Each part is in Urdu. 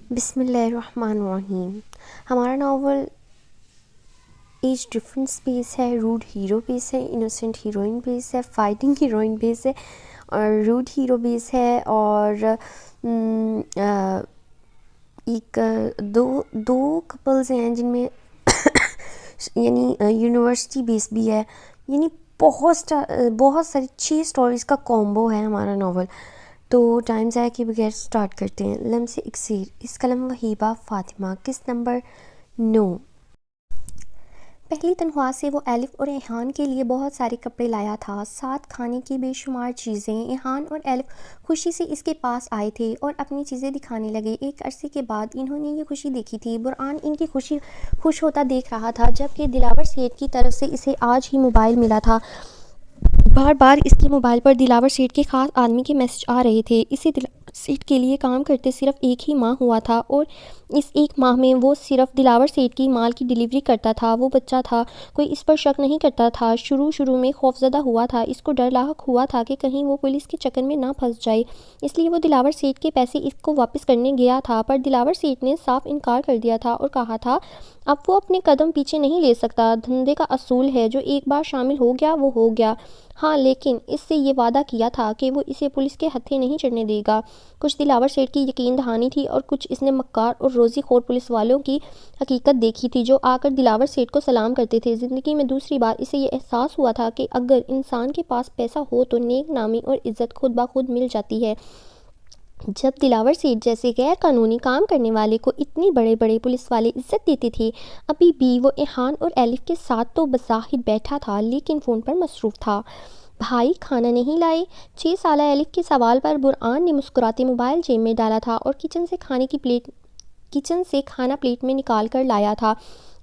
بسم اللہ الرحمن الرحیم۔ ہمارا ناول ایج ڈفرینس بیس ہے، روڈ ہیرو بیس ہے، انوسینٹ ہیروئن بیس ہے، فائٹنگ ہیروئن بیس ہے اور روڈ ہیرو بیس ہے، اور ایک دو کپلز ہیں جن میں یعنی یونیورسٹی بیس بھی ہے، یعنی بہت ساری 6 سٹوریز کا کومبو ہے ہمارا ناول۔ تو ٹائم ضائع کے بغیر سٹارٹ کرتے ہیں۔ لمس اکسیر، اس قلم وہیبہ فاطمہ، قسط نمبر 9۔ پہلی تنخواہ سے وہ الف اور ایحان کے لیے بہت سارے کپڑے لایا تھا، ساتھ کھانے کی بے شمار چیزیں۔ ایحان اور الف خوشی سے اس کے پاس آئے تھے اور اپنی چیزیں دکھانے لگے۔ ایک عرصے کے بعد انہوں نے یہ خوشی دیکھی تھی۔ برہان ان کی خوش ہوتا دیکھ رہا تھا، جبکہ دلاور سیٹھ کی طرف سے اسے آج ہی موبائل ملا تھا۔ بار بار اس کے موبائل پر دلاور سیٹھ کے خاص آدمی کے میسج آ رہے تھے۔ اسے دلاور سیٹھ کے لیے کام کرتے صرف ایک ہی ماہ ہوا تھا اور اس ایک ماہ میں وہ صرف دلاور سیٹھ کی مال کی ڈیلیوری کرتا تھا۔ وہ بچہ تھا، کوئی اس پر شک نہیں کرتا تھا۔ شروع میں خوفزدہ ہوا تھا، اس کو ڈر لاحق ہوا تھا کہ کہیں وہ پولیس کے چکر میں نہ پھنس جائے، اس لیے وہ دلاور سیٹھ کے پیسے اس کو واپس کرنے گیا تھا۔ پر دلاور سیٹھ نے صاف انکار کر دیا تھا اور کہا تھا اب وہ اپنے قدم پیچھے نہیں لے سکتا۔ دھندے کا اصول ہے، جو ایک بار شامل ہو گیا وہ ہو گیا۔ ہاں، لیکن اس سے یہ وعدہ کیا تھا کہ وہ اسے پولیس کے ہتھے نہیں چڑھنے دے گا۔ کچھ دلاور سیٹھ کی یقین دہانی تھی اور کچھ اس نے مکار اور روزی خور پولیس والوں کی حقیقت دیکھی تھی، جو آ کر دلاور سیٹھ کو سلام کرتے تھے۔ زندگی میں دوسری بار اسے یہ احساس ہوا تھا کہ اگر انسان کے پاس پیسہ ہو تو نیک نامی اور عزت خود بخود مل جاتی ہے۔ جب دلاور سیٹھ جیسے غیر قانونی کام کرنے والے کو اتنے بڑے بڑے پولیس والے عزت دیتے تھے، ابھی بھی وہ ایحان اور الف کے ساتھ تو بظاہر بیٹھا تھا لیکن فون پر مصروف تھا۔ بھائی کھانا نہیں لائے؟ 6 سالہ الف کے سوال پر برہان نے مسکراتے موبائل جیب میں ڈالا تھا اور کچن سے کھانا پلیٹ میں نکال کر لایا تھا۔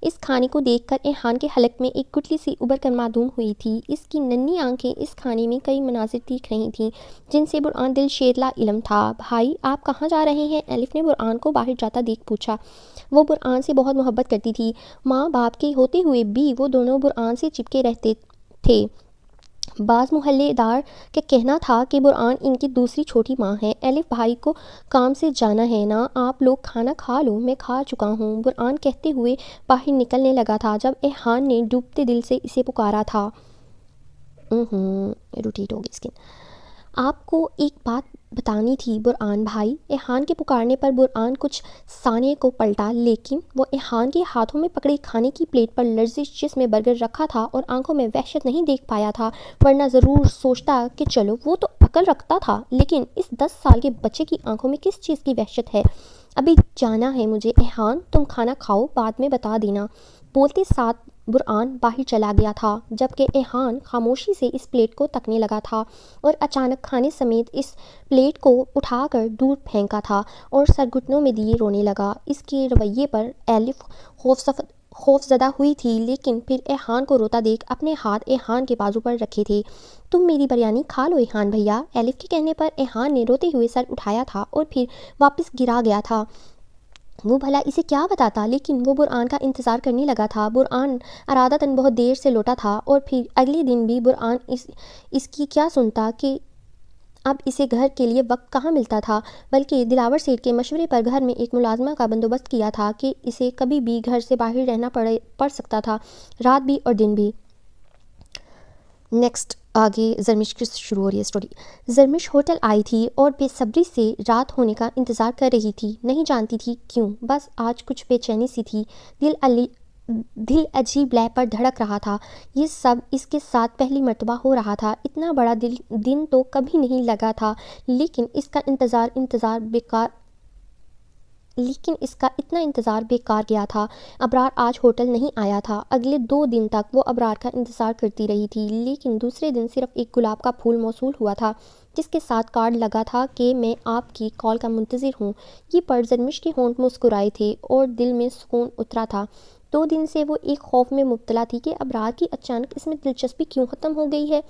اس کھانے کو دیکھ کر ایحان کے حلق میں ایک گٹلی سی ابھر کر معدوم ہوئی تھی۔ اس کی ننھی آنکھیں اس کھانے میں کئی مناظر دیکھ رہی تھیں جن سے برہان دل شیرلا علم تھا۔ بھائی آپ کہاں جا رہے ہیں؟ الف نے برہان کو باہر جاتا دیکھ پوچھا۔ وہ برہان سے بہت محبت کرتی تھی، ماں باپ کے ہوتے ہوئے بھی وہ دونوں برہان سے چپکے رہتے تھے۔ بعض محلے دار کا کہنا تھا کہ برہان ان کی دوسری چھوٹی ماں ہے۔ الف بھائی کو کام سے جانا ہے نا، آپ لوگ کھانا کھا لو، میں کھا چکا ہوں، برہان کہتے ہوئے باہر نکلنے لگا تھا جب ایحان نے ڈوبتے دل سے اسے پکارا تھا۔ روٹیٹ ہوگی اسکن۔ آپ کو ایک بات بتانی تھی برہان بھائی۔ ایحان کے پکارنے پر برہان کچھ ثانیے کو پلٹا، لیکن وہ ایحان کے ہاتھوں میں پکڑی کھانے کی پلیٹ پر لرزش جس میں برگر رکھا تھا اور آنکھوں میں وحشت نہیں دیکھ پایا تھا، ورنہ ضرور سوچتا کہ چلو وہ تو عقل رکھتا تھا، لیکن اس 10 سال کے بچے کی آنکھوں میں کس چیز کی وحشت ہے۔ ابھی جانا ہے مجھے ایحان، تم کھانا کھاؤ، بعد میں بتا دینا۔ بولتے ساتھ برہان باہر چلا گیا تھا، جبکہ ایحان خاموشی سے اس پلیٹ کو تکنے لگا تھا اور اچانک کھانے سمیت اس پلیٹ کو اٹھا کر دور پھینکا تھا اور سر گھٹنوں میں دیے رونے لگا۔ اس کے رویے پر الف خوفزدہ ہوئی تھی، لیکن پھر ایحان کو روتا دیکھ اپنے ہاتھ ایحان کے بازو پر رکھے تھے۔ تم میری بریانی کھا لو ایحان بھیا۔ الف کے کہنے پر ایحان نے روتے ہوئے سر اٹھایا تھا اور پھر واپس گرا گیا تھا۔ وہ بھلا اسے کیا بتاتا، لیکن وہ برہان کا انتظار کرنے لگا تھا۔ برہان ارادتاً بہت دیر سے لوٹا تھا اور پھر اگلے دن بھی برہان اس کی کیا سنتا کہ اب اسے گھر کے لیے وقت کہاں ملتا تھا، بلکہ دلاور سیٹھ کے مشورے پر گھر میں ایک ملازمہ کا بندوبست کیا تھا کہ اسے کبھی بھی گھر سے باہر رہنا پڑ سکتا تھا، رات بھی اور دن بھی۔ نیکسٹ آگے زرمش کی شروع ہو رہی ہے اسٹوری۔ زرمش ہوٹل آئی تھی اور بے صبری سے رات ہونے کا انتظار کر رہی تھی، نہیں جانتی تھی کیوں، بس آج کچھ بے چینی سی تھی۔ دل عجیب لے پر دھڑک رہا تھا۔ یہ سب اس کے ساتھ پہلی مرتبہ ہو رہا تھا۔ اتنا بڑا دن تو کبھی نہیں لگا تھا، لیکن اس کا اتنا انتظار بیکار گیا تھا۔ ابرار آج ہوٹل نہیں آیا تھا۔ اگلے 2 دن تک وہ ابرار کا انتظار کرتی رہی تھی، لیکن دوسرے دن صرف ایک گلاب کا پھول موصول ہوا تھا جس کے ساتھ کارڈ لگا تھا کہ میں آپ کی کال کا منتظر ہوں۔ یہ پڑھ زرمش کے ہونٹ مسکرائے تھے اور دل میں سکون اترا تھا۔ 2 دن سے وہ ایک خوف میں مبتلا تھی کہ ابرار کی اچانک اس میں دلچسپی کیوں ختم ہو گئی ہے،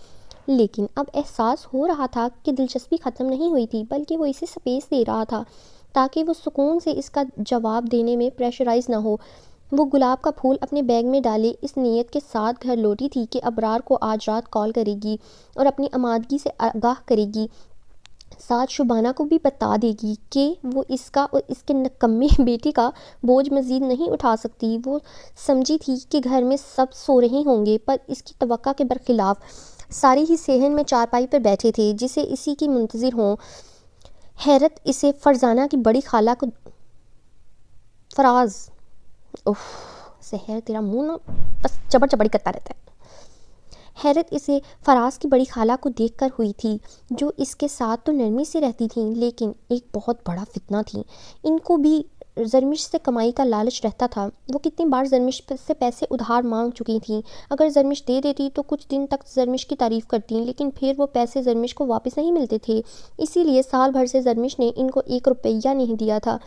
لیکن اب احساس ہو رہا تھا کہ دلچسپی ختم نہیں ہوئی تھی، بلکہ وہ اسے سپیس دے رہا تھا تاکہ وہ سکون سے اس کا جواب دینے میں پریشرائز نہ ہو۔ وہ گلاب کا پھول اپنے بیگ میں ڈالے اس نیت کے ساتھ گھر لوٹی تھی کہ ابرار کو آج رات کال کرے گی اور اپنی آمادگی سے آگاہ کرے گی۔ ساتھ شبانہ کو بھی بتا دے گی کہ وہ اس کا اور اس کے نکمے بیٹے کا بوجھ مزید نہیں اٹھا سکتی۔ وہ سمجھی تھی کہ گھر میں سب سو رہے ہوں گے، پر اس کی توقع کے برخلاف سارے ہی صحن میں چارپائی پر بیٹھے تھے جسے اسی کی منتظر ہوں۔ حیرت اسے فرزانہ کی بڑی خالہ کو فراز سحر تیرا منہ نا بس چبڑ چبڑ کرتا رہتا ہے۔ حیرت اسے فراز کی بڑی خالہ کو دیکھ کر ہوئی تھی، جو اس کے ساتھ تو نرمی سے رہتی تھیں لیکن ایک بہت بڑا فتنہ تھیں۔ ان کو بھی زرمش سے کمائی کا لالچ رہتا تھا۔ وہ کتنی بار زرمش سے پیسے ادھار مانگ چکی تھیں۔ اگر زرمش دے دیتی تو کچھ دن تک زرمش کی تعریف کرتیں، لیکن پھر وہ پیسے زرمش کو واپس نہیں ملتے تھے۔ اسی لیے سال بھر سے زرمش نے ان کو 1 روپیہ نہیں دیا تھا،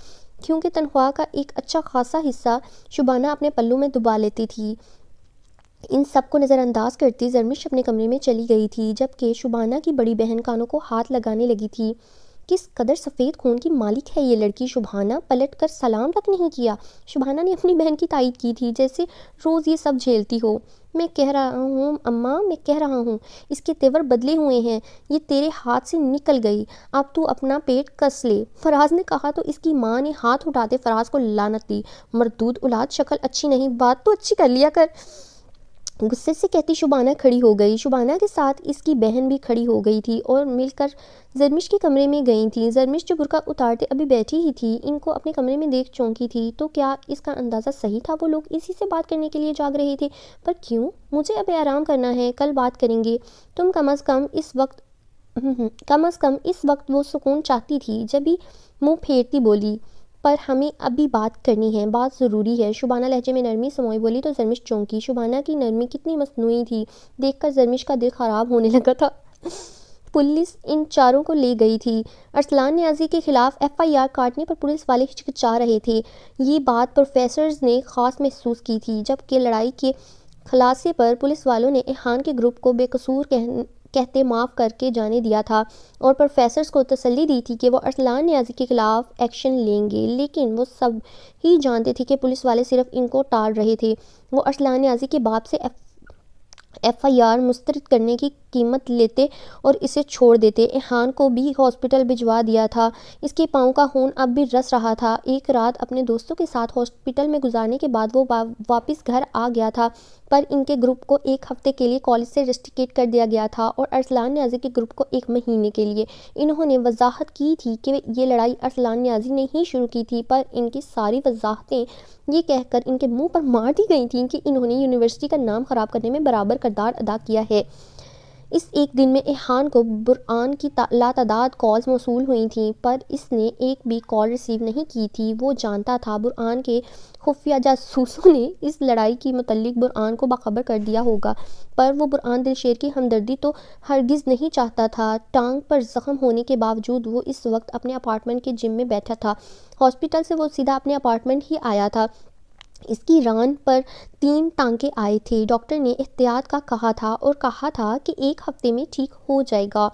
کیونکہ تنخواہ کا ایک اچھا خاصا حصہ شبانہ اپنے پلوں میں دبا لیتی تھی۔ ان سب کو نظر انداز کرتی زرمش اپنے کمرے میں چلی گئی تھی، جبکہ شبانہ کی بڑی بہن کانوں کو ہاتھ لگانے لگی تھی۔ کس قدر سفید خون کی مالک ہے یہ لڑکی، شبانہ پلٹ کر سلام تک نہیں کیا۔ شبانہ نے اپنی بہن کی تائید کی تھی، جیسے روز یہ سب جھیلتی ہو۔ میں کہہ رہا ہوں اماں، میں کہہ رہا ہوں، اس کے تیور بدلے ہوئے ہیں، یہ تیرے ہاتھ سے نکل گئی، اب تو اپنا پیٹ کس لے۔ فراز نے کہا تو اس کی ماں نے ہاتھ اٹھاتے فراز کو لعنت دی۔ مردود اولاد، شکل اچھی نہیں، بات تو اچھی کر لیا کر، غصے سے کہتی شبانہ کھڑی ہو گئی۔ شبانہ کے ساتھ اس کی بہن بھی کھڑی ہو گئی تھی اور مل کر زرمش کے کمرے میں گئی تھیں۔ زرمش جو برقع اتارتے ابھی بیٹھی ہی تھی، ان کو اپنے کمرے میں دیکھ چونکی تھی۔ تو کیا اس کا اندازہ صحیح تھا؟ وہ لوگ اسی سے بات کرنے کے لیے جاگ رہے تھے، پر کیوں؟ مجھے اب آرام کرنا ہے، کل بات کریں گے۔ تم کم از کم اس وقت وہ سکون چاہتی تھی۔ جبھی منہ پھیرتی بولی، پر ہمیں ابھی بات کرنی ہے، بات ضروری ہے۔ شبانہ لہجے میں نرمی سموئی بولی تو زرمش چونکی۔ شبانہ کی نرمی کتنی مصنوعی تھی، دیکھ کر زرمش کا دل خراب ہونے لگا تھا۔ پولیس ان چاروں کو لے گئی تھی۔ ارسلان نیازی کے خلاف FIR کاٹنے پر پولیس والے ہچکچا رہے تھے۔ یہ بات پروفیسرز نے خاص محسوس کی تھی، جبکہ لڑائی کے خلاصے پر پولیس والوں نے ایحان کے گروپ کو بے قصور کہتے معاف کر کے جانے دیا تھا اور پروفیسرز کو تسلی دی تھی کہ وہ ارسلان نیازی کے خلاف ایکشن لیں گے، لیکن وہ سب ہی جانتے تھے کہ پولیس والے صرف ان کو ٹال رہے تھے۔ وہ ارسلان نیازی کے باپ سے FIR مسترد کرنے کی قیمت لیتے اور اسے چھوڑ دیتے۔ ایحان کو بھی ہاسپٹل بھجوا دیا تھا، اس کے پاؤں کا خون اب بھی رس رہا تھا۔ ایک رات اپنے دوستوں کے ساتھ ہاسپٹل میں گزارنے کے بعد وہ واپس گھر آ گیا تھا، پر ان کے گروپ کو 1 ہفتے کے لیے کالج سے رسٹریکٹ کر دیا گیا تھا اور ارسلان نیازی کے گروپ کو 1 مہینے کے لیے۔ انہوں نے وضاحت کی تھی کہ یہ لڑائی ارسلان نیازی نے ہی شروع کی تھی، پر ان کی ساری وضاحتیں یہ کہہ کر ان کے منہ پر مار دی گئی تھیں کہ انہوں نے یونیورسٹی کا نام خراب کرنے میں برابر کردار ادا کیا ہے۔ اس ایک دن میں ایحان کو برآن کی لاتعداد کالز موصول ہوئی تھیں، پر اس نے ایک بھی کال ریسیو نہیں کی تھی۔ وہ جانتا تھا برآن کے خفیہ جاسوسوں نے اس لڑائی کے متعلق برآن کو باخبر کر دیا ہوگا، پر وہ برآن دلشیر کی ہمدردی تو ہرگز نہیں چاہتا تھا۔ ٹانگ پر زخم ہونے کے باوجود وہ اس وقت اپنے اپارٹمنٹ کے جم میں بیٹھا تھا۔ ہاسپٹل سے وہ سیدھا اپنے اپارٹمنٹ ہی آیا تھا۔ اس کی ران پر 3 ٹانکے آئے تھے۔ ڈاکٹر نے احتیاط کا کہا تھا اور کہا تھا کہ 1 ہفتے میں ٹھیک ہو جائے گا۔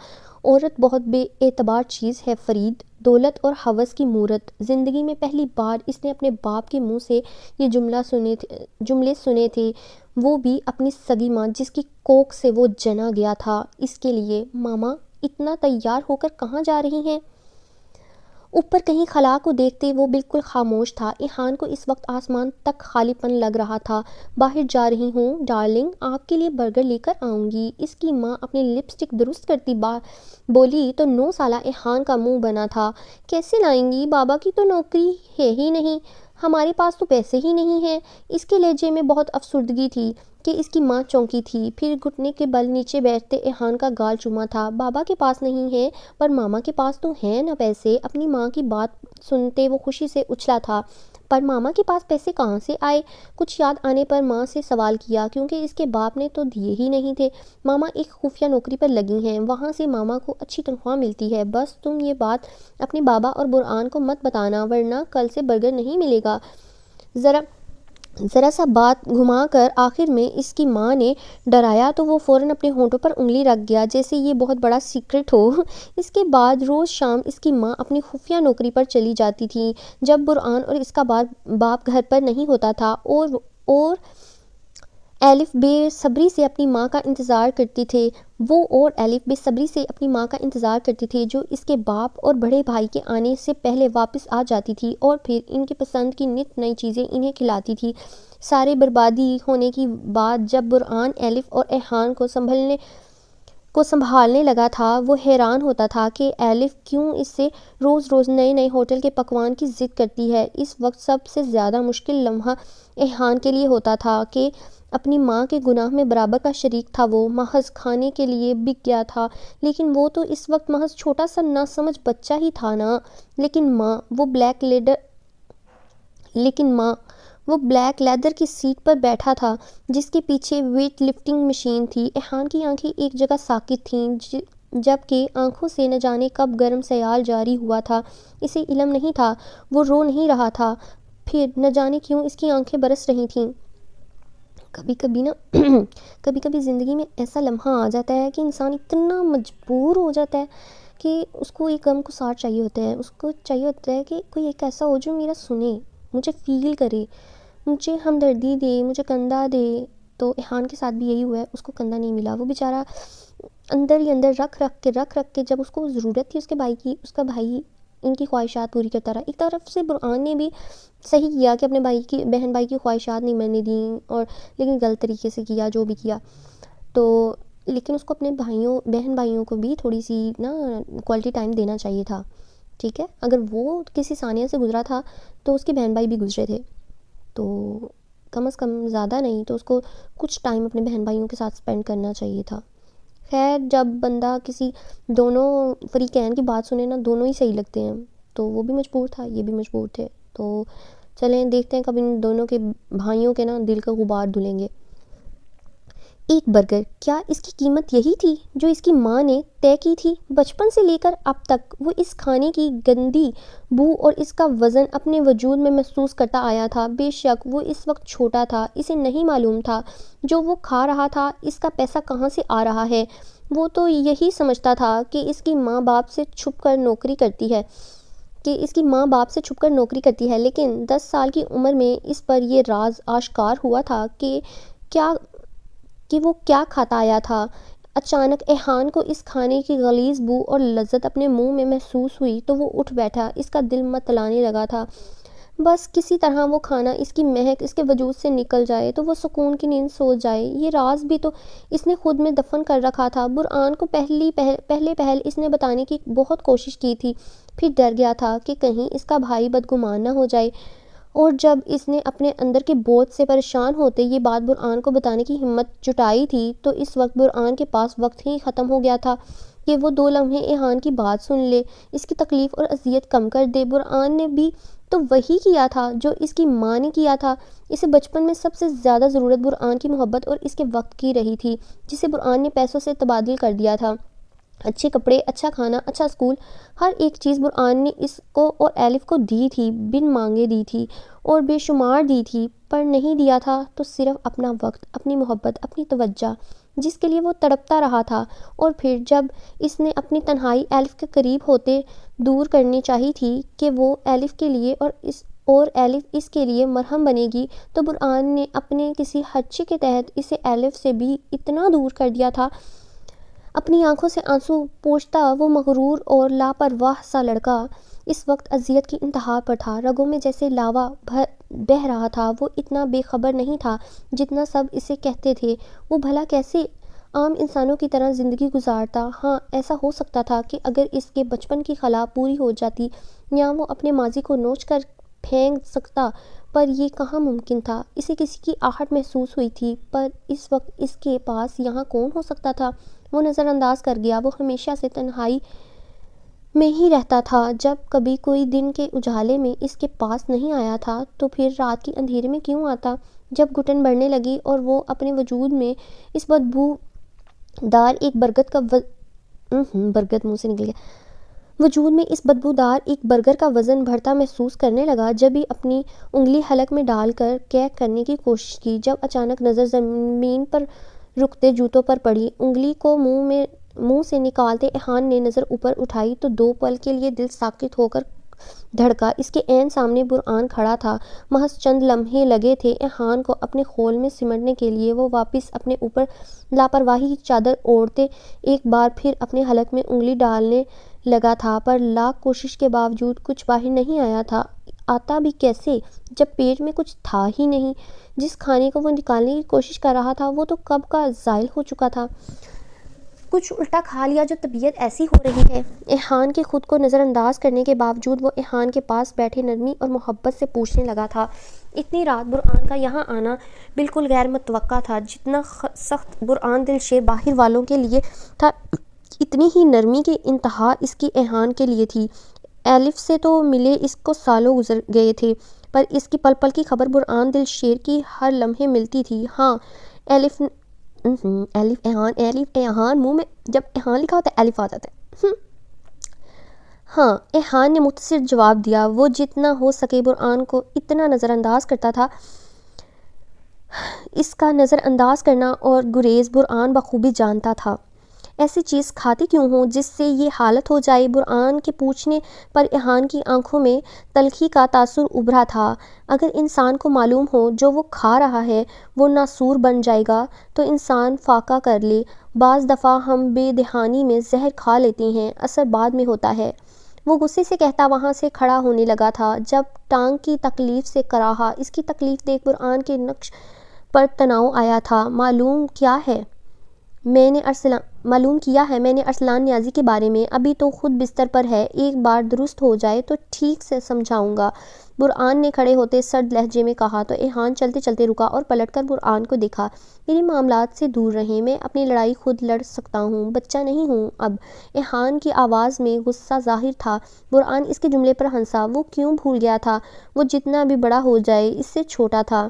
عورت بہت بے اعتبار چیز ہے فرید، دولت اور ہوس کی مورت۔ زندگی میں پہلی بار اس نے اپنے باپ کے منہ سے یہ جملے سنے تھے، وہ بھی اپنی سگی ماں جس کی کوکھ سے وہ جنا گیا تھا۔ اس کے لیے ماما اتنا تیار ہو کر کہاں جا رہی ہیں؟ اوپر کہیں خلا کو دیکھتے وہ بالکل خاموش تھا۔ ایحان کو اس وقت آسمان تک خالی پن لگ رہا تھا۔ باہر جا رہی ہوں ڈارلنگ، آپ کے لیے برگر لے کر آؤں گی۔ اس کی ماں اپنی لپسٹک درست کرتی بولی تو 9 سالہ ایحان کا منہ بنا تھا۔ کیسے لائیں گی؟ بابا کی تو نوکری ہے ہی نہیں، ہمارے پاس تو پیسے ہی نہیں ہیں۔ اس کے لہجے میں بہت افسردگی تھی کہ اس کی ماں چونکی تھی، پھر گھٹنے کے بل نیچے بیٹھتے ایحان کا گال چوما تھا۔ بابا کے پاس نہیں ہے، پر ماما کے پاس تو ہیں نا پیسے۔ اپنی ماں کی بات سنتے وہ خوشی سے اچھلا تھا، پر ماما کے پاس پیسے کہاں سے آئے؟ کچھ یاد آنے پر ماں سے سوال کیا، کیونکہ اس کے باپ نے تو دیے ہی نہیں تھے۔ ماما ایک خفیہ نوکری پر لگی ہیں، وہاں سے ماما کو اچھی تنخواہ ملتی ہے۔ بس تم یہ بات اپنے بابا اور برآن کو مت بتانا، ورنہ کل سے برگر نہیں ملے گا۔ ذرا سا بات گھما کر آخر میں اس کی ماں نے ڈرایا تو وہ فوراً اپنے ہونٹوں پر انگلی رکھ گیا، جیسے یہ بہت بڑا سیکرٹ ہو۔ اس کے بعد روز شام اس کی ماں اپنی خفیہ نوکری پر چلی جاتی تھی، جب برآن اور اس کا باپ گھر پر نہیں ہوتا تھا، اور الف بے صبری سے اپنی ماں کا انتظار کرتی تھے، وہ اور الف بے صبری سے اپنی ماں کا انتظار کرتی تھی جو اس کے باپ اور بڑے بھائی کے آنے سے پہلے واپس آ جاتی تھی اور پھر ان کی پسند کی نت نئی چیزیں انہیں کھلاتی تھی۔ سارے بربادی ہونے کی بعد جب برہان الف اور ایحان کو سنبھالنے لگا تھا، وہ حیران ہوتا تھا کہ الف کیوں اس سے روز روز نئے نئے ہوٹل کے پکوان کی ضد کرتی ہے۔ اس وقت سب سے زیادہ مشکل لمحہ ایحان کے لیے ہوتا تھا کہ اپنی ماں کے گناہ میں برابر کا شریک تھا۔ وہ محض کھانے کے لیے بک گیا تھا، لیکن وہ تو اس وقت محض چھوٹا سا ناسمجھ بچہ ہی تھا نا۔ لیکن ماں وہ بلیک لیدر کی سیٹ پر بیٹھا تھا جس کے پیچھے ویٹ لفٹنگ مشین تھی۔ ایحان کی آنکھیں ایک جگہ ساکت تھیں، جبکہ آنکھوں سے نہ جانے کب گرم سیال جاری ہوا تھا۔ اسے علم نہیں تھا، وہ رو نہیں رہا تھا، پھر نہ جانے کیوں اس کی آنکھیں برس رہی تھیں۔ کبھی کبھی زندگی میں ایسا لمحہ آ جاتا ہے کہ انسان اتنا مجبور ہو جاتا ہے کہ اس کو ایک غم کو ساتھ چاہیے ہوتا ہے، اس کو چاہیے ہوتا ہے کہ کوئی ایک ایسا ہو جو میرا سنے، مجھے فیل کرے، مجھے ہمدردی دے، مجھے کندھا دے۔ تو ایحان کے ساتھ بھی یہی ہوا ہے، اس کو کندھا نہیں ملا۔ وہ بیچارہ اندر ہی اندر رکھ رکھ کے جب اس کو ضرورت تھی اس کے بھائی کی، اس کا بھائی ان کی خواہشات پوری کرتا رہا۔ ایک طرف سے برہان نے بھی صحیح کیا کہ اپنے بہن بھائی کی خواہشات نہیں مرنے دیں، اور لیکن غلط طریقے سے کیا جو بھی کیا۔ تو لیکن اس کو اپنے بہن بھائیوں کو بھی تھوڑی سی نا کوالٹی ٹائم دینا چاہیے تھا، ٹھیک ہے؟ اگر وہ کسی ثانیہ سے گزرا تھا تو اس کے بہن بھائی بھی گزرے تھے، تو کم از کم زیادہ نہیں تو اس کو کچھ ٹائم اپنے بہن بھائیوں کے ساتھ سپینڈ کرنا چاہیے تھا۔ خیر، جب بندہ کسی دونوں فریقین کی بات سنے نا، دونوں ہی صحیح لگتے ہیں، تو وہ بھی مجبور تھا، یہ بھی مجبور تھے۔ تو چلیں دیکھتے ہیں کب ان دونوں کے بھائیوں کے نا دل کا غبار دھلیں گے۔ ایک برگر، کیا اس کی قیمت یہی تھی جو اس کی ماں نے طے کی تھی؟ بچپن سے لے کر اب تک وہ اس کھانے کی گندی بو اور اس کا وزن اپنے وجود میں محسوس کرتا آیا تھا۔ بے شک وہ اس وقت چھوٹا تھا، اسے نہیں معلوم تھا جو وہ کھا رہا تھا اس کا پیسہ کہاں سے آ رہا ہے۔ وہ تو یہی سمجھتا تھا کہ اس کی ماں باپ سے چھپ کر نوکری کرتی ہے، لیکن 10 سال کی عمر میں اس پر یہ راز آشکار ہوا تھا کہ وہ کیا کھاتا آیا تھا۔ اچانک ایحان کو اس کھانے کی غلیظ بو اور لذت اپنے منہ میں محسوس ہوئی تو وہ اٹھ بیٹھا۔ اس کا دل متلانے لگا تھا، بس کسی طرح وہ کھانا، اس کی مہک اس کے وجود سے نکل جائے تو وہ سکون کی نیند سو جائے۔ یہ راز بھی تو اس نے خود میں دفن کر رکھا تھا۔ برہان کو پہلے اس نے بتانے کی بہت کوشش کی تھی، پھر ڈر گیا تھا کہ کہیں اس کا بھائی بدگمان نہ ہو جائے، اور جب اس نے اپنے اندر کے بوجھ سے پریشان ہوتے یہ بات برہان کو بتانے کی ہمت جٹائی تھی، تو اس وقت برہان کے پاس وقت ہی ختم ہو گیا تھا کہ وہ 2 لمحے ایحان کی بات سن لے، اس کی تکلیف اور اذیت کم کر دے۔ برہان نے بھی تو وہی کیا تھا جو اس کی ماں نے کیا تھا۔ اسے بچپن میں سب سے زیادہ ضرورت برہان کی محبت اور اس کے وقت کی رہی تھی، جسے برہان نے پیسوں سے تبادل کر دیا تھا۔ اچھے کپڑے، اچھا کھانا، اچھا اسکول، ہر ایک چیز برہان نے اس کو اور الف کو دی تھی، بن مانگے دی تھی اور بے شمار دی تھی، پر نہیں دیا تھا تو صرف اپنا وقت، اپنی محبت، اپنی توجہ، جس کے لیے وہ تڑپتا رہا تھا۔ اور پھر جب اس نے اپنی تنہائی الف کے قریب ہوتے دور کرنی چاہی تھی کہ وہ الف کے لیے اور الف اس کے لیے مرہم بنے گی، تو برہان نے اپنے کسی خدشے کے تحت اسے الف سے بھی اتنا دور کر دیا تھا۔ اپنی آنکھوں سے آنسو پوچھتا وہ مغرور اور لاپرواہ سا لڑکا اس وقت اذیت کی انتہا پر تھا، رگوں میں جیسے لاوا بہہ رہا تھا۔ وہ اتنا بے خبر نہیں تھا جتنا سب اسے کہتے تھے۔ وہ بھلا کیسے عام انسانوں کی طرح زندگی گزارتا؟ ہاں، ایسا ہو سکتا تھا کہ اگر اس کے بچپن کی خلا پوری ہو جاتی یا وہ اپنے ماضی کو نوچ کر پھینک سکتا، پر یہ کہاں ممکن تھا۔ اسے کسی کی آہٹ محسوس ہوئی تھی، پر اس وقت اس کے پاس یہاں کون ہو سکتا تھا؟ وہ نظر انداز کر گیا۔ وہ ہمیشہ سے تنہائی میں ہی رہتا تھا۔ جب کبھی کوئی دن کے اجالے میں اس کے پاس نہیں آیا تھا تو پھر رات کے اندھیرے میں کیوں آتا؟ جب گھٹن بڑھنے لگی اور وہ اپنے وجود میں اس بدبو دار ایک برگر کا وزن بڑھتا محسوس کرنے لگا، جب ہی اپنی انگلی حلق میں ڈال کر کیک کرنے کی کوشش کی، جب اچانک نظر زمین پر رکتے جوتوں پر پڑی۔ انگلی کو منہ سے نکالتے ایحان نے نظر اوپر اٹھائی تو 2 پل کے لیے دل ساکت ہو کر دھڑکا۔ اس کے عین سامنے برآن کھڑا تھا۔ محض چند لمحے لگے تھے ایحان کو اپنے خول میں سمٹنے کے لیے۔ وہ واپس اپنے اوپر لاپرواہی کی چادر اوڑھتے ایک بار پھر اپنے حلق میں انگلی ڈالنے لگا تھا، پر لاکھ کوشش کے باوجود کچھ باہر نہیں آیا تھا۔ آتا بھی کیسے جب پیٹ میں کچھ تھا ہی نہیں؟ جس کھانے کو وہ نکالنے کی کوشش کر رہا تھا وہ تو کب کا زائل ہو چکا تھا۔ کچھ الٹا کھا لیا جو طبیعت ایسی ہو رہی ہے؟ ایحان کے خود کو نظر انداز کرنے کے باوجود وہ ایحان کے پاس بیٹھے نرمی اور محبت سے پوچھنے لگا تھا۔ اتنی رات برآن کا یہاں آنا بالکل غیر متوقع تھا۔ جتنا سخت برآن دل شیر باہر والوں کے لیے تھا، اتنی ہی نرمی کی انتہا اس کی ایحان کے لیے تھی۔ ایلف سے تو ملے اس کو سالوں گزر گئے تھے، پر اس کی پل پل کی خبر برآن دل شیر کی ہر لمحے ملتی تھی۔ ہاں ایلف ایحان منہ میں جب ایحان لکھا ہوتا ہے ایلف آ جاتا ہے۔ ہاں، ایحان نے مختصر جواب دیا۔ وہ جتنا ہو سکے برآن کو اتنا نظر انداز کرتا تھا۔ اس کا نظر انداز کرنا اور گریز برآن بخوبی جانتا تھا۔ ایسی چیز کھاتے کیوں ہوں جس سے یہ حالت ہو جائے؟ برآن کے پوچھنے پر ایحان کی آنکھوں میں تلخی کا تاثر ابھرا تھا۔ اگر انسان کو معلوم ہو جو وہ کھا رہا ہے وہ ناسور بن جائے گا تو انسان فاقہ کر لے۔ بعض دفعہ ہم بے دہانی میں زہر کھا لیتے ہیں، اثر بعد میں ہوتا ہے۔ وہ غصے سے کہتا وہاں سے کھڑا ہونے لگا تھا جب ٹانگ کی تکلیف سے کراہا۔ اس کی تکلیف دیکھ برآن کے نقش پر تناؤ آیا تھا۔ معلوم کیا ہے میں نے ارسلان نیازی کے بارے میں؟ ابھی تو خود بستر پر ہے، ایک بار درست ہو جائے تو ٹھیک سے سمجھاؤں گا، برآن نے کھڑے ہوتے سرد لہجے میں کہا۔ تو ایحان چلتے چلتے رکا اور پلٹ کر برآن کو دیکھا۔ میری معاملات سے دور رہیں، میں اپنی لڑائی خود لڑ سکتا ہوں، بچہ نہیں ہوں اب۔ ایحان کی آواز میں غصہ ظاہر تھا۔ برآن اس کے جملے پر ہنسا۔ وہ کیوں بھول گیا تھا؟ وہ جتنا بھی بڑا ہو جائے اس سے چھوٹا تھا۔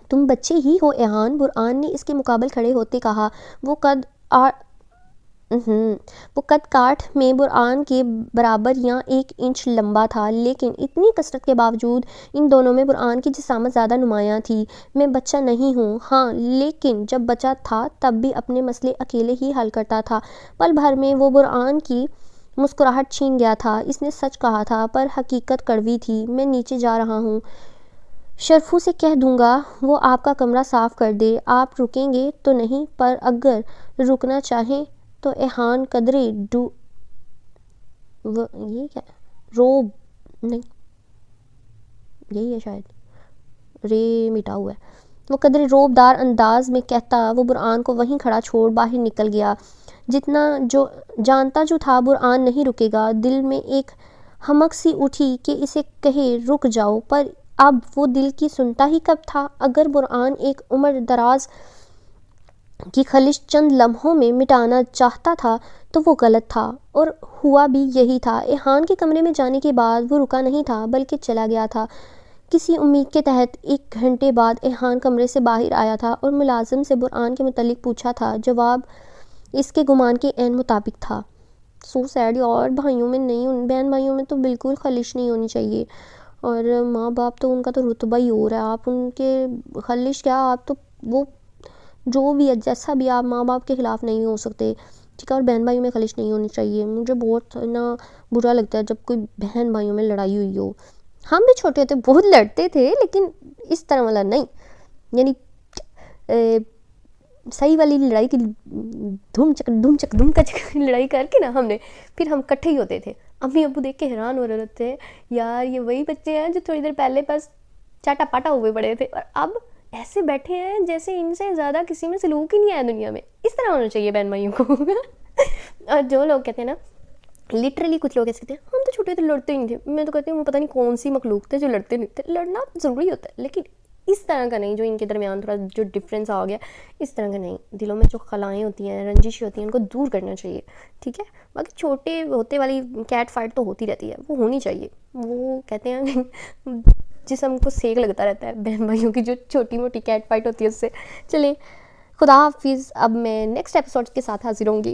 تم بچے ہی ہو ایحان، برآن نے اس کے مقابل کھڑے ہوتے کہا۔ وہ قد کاٹھ میں برآن کے برابر یا 1 انچ لمبا تھا، لیکن اتنی کثرت کے باوجود ان دونوں میں برآن کی جسامت زیادہ نمایاں تھی۔ میں بچہ نہیں ہوں، ہاں، لیکن جب بچہ تھا تب بھی اپنے مسئلے اکیلے ہی حل کرتا تھا۔ پل بھر میں وہ برآن کی مسکراہٹ چھین گیا تھا۔ اس نے سچ کہا تھا، پر حقیقت کڑوی تھی۔ میں نیچے جا رہا ہوں، شرفو سے کہہ دوں گا وہ آپ کا کمرہ صاف کر دے۔ آپ رکیں گے تو نہیں، پر اگر رکنا چاہیں تو۔ ایحان قدرے روب نہیں، یہی ہے شاید، رے مٹا ہوا ہے۔ وہ قدرے روب دار انداز میں کہتا وہ برآن کو وہیں کھڑا چھوڑ باہر نکل گیا۔ جانتا جو تھا برآن نہیں رکے گا۔ دل میں ایک ہمک سی اٹھی کہ اسے کہے رک جاؤ، پر اب وہ دل کی سنتا ہی کب تھا؟ اگر برآن ایک عمر دراز کی خلش چند لمحوں میں مٹانا چاہتا تھا تو وہ غلط تھا، اور ہوا بھی یہی تھا۔ ایحان کے کمرے میں جانے کے بعد وہ رکا نہیں تھا بلکہ چلا گیا تھا۔ کسی امید کے تحت 1 گھنٹے بعد ایحان کمرے سے باہر آیا تھا اور ملازم سے برآن کے متعلق پوچھا تھا۔ جواب اس کے گمان کے عین مطابق تھا۔ سو سیڈ یار، بہن بھائیوں میں تو بالکل خلش نہیں ہونی چاہیے، اور ماں باپ تو ان کا تو رتبہ ہی اور ہے۔ آپ ان کے خلش کیا، آپ تو وہ جو بھی ہے جیسا بھی، آپ ماں باپ کے خلاف نہیں ہو سکتے، ٹھیک ہے؟ اور بہن بھائیوں میں خلش نہیں ہونی چاہیے۔ مجھے بہت برا لگتا ہے جب کوئی بہن بھائیوں میں لڑائی ہوئی ہو۔ ہم بھی چھوٹے ہوتے بہت لڑتے تھے، لیکن اس طرح والا نہیں، یعنی صحیح والی لڑائی کی دھوم چک لڑائی کر کے نا ہم نے پھر ہم کٹھے ہی ہوتے تھے۔ امی ابو دیکھ کے حیران ہو رہے تھے، یار یہ وہی بچے ہیں جو تھوڑی دیر پہلے بس چاٹا پاٹا ہوئے پڑے تھے، اور اب ایسے بیٹھے ہیں جیسے ان سے زیادہ کسی میں سلوک ہی نہیں ہے دنیا میں۔ اس طرح ہونا چاہیے بہن بھائیوں کو۔ اور جو لوگ کہتے ہیں نا، لٹرلی کچھ لوگ ایسے کہتے ہیں ہم تو چھوٹے تھے لڑتے ہی نہیں تھے، میں تو کہتی ہوں وہ پتہ نہیں کون سی مخلوق تھے جو لڑتے نہیں تھے۔ لڑنا ضروری ہوتا ہے لیکن اس طرح کا نہیں، جو ان کے درمیان تھوڑا جو ڈفرینس آ گیا اس طرح کا نہیں۔ دلوں میں جو خلائیں ہوتی ہیں، رنجش ہوتی ہیں، ان کو دور کرنا چاہیے، ٹھیک ہے؟ باقی چھوٹے ہوتے والی کیٹ فائٹ تو ہوتی رہتی ہے، وہ ہونی چاہیے۔ وہ کہتے ہیں جسم کو سیک لگتا رہتا ہے بہن بھائیوں کی جو چھوٹی موٹی کیٹ فائٹ ہوتی ہے اس سے۔ چلیں، خدا حافظ۔ اب میں نیکسٹ ایپیسوڈ کے ساتھ حاضر ہوں گی۔